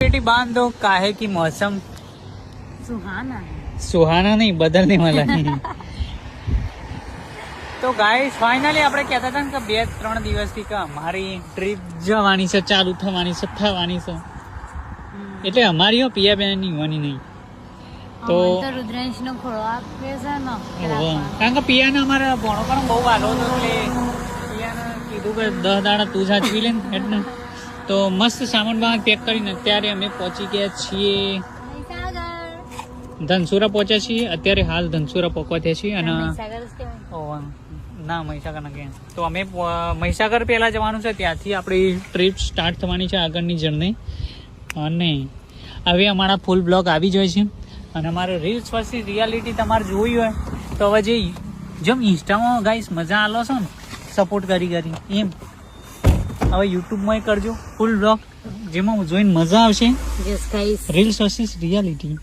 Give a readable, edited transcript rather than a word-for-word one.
पेटी बांध दो काहे की मौसम सुहाना है। सुहाना नहीं बदलने वाला है તો ગાઈસ ફાઇનલી આપણે કહેતા હતા ને કે 2-3 દિવસથી કે અમારી ટ્રીપ જવાની છે, ચાલુ થવાની છે, થવાની છે. એટલે અમારી પિયા બેન ની વાની નહીં તો રુદ્રાંશ નો ખોળો આપે છે ને કારણ કે પિયાને અમારે ભણો પણ બહુ વાલો હતો એટલે પિયાને કીધું કે 10 દાડા તું સાચવી લે ને એટલે તો મસ્ત સામાન બામાન પેક કરીને અત્યારે અમે પહોંચી ગયા છીએ ધનસુરા પહોંચ્યા છીએ. અત્યારે હાલ ધનસુરા પહોંચવા થયા છીએ અને ના મહીસાગર ના કે તો અમે મહીસાગર પહેલા જવાનું છે, ત્યાંથી આપણી ટ્રીપ સ્ટાર્ટ થવાની છે આગળની જર્ની. અને હવે અમારા ફૂલ બ્લોગ આવી જાય છે અને અમારે રીલ્સ પછી રિયાલિટી તમારે જોવી હોય તો હવે જેમ ઇન્સ્ટામાં ગાઈસ મજા આલો છો ને સપોર્ટ કરી એમ હવે યુટ્યુબમાં કરજો ફૂલ બ્લોગ જેમાં જોઈને મજા આવશે. Reels versus reality.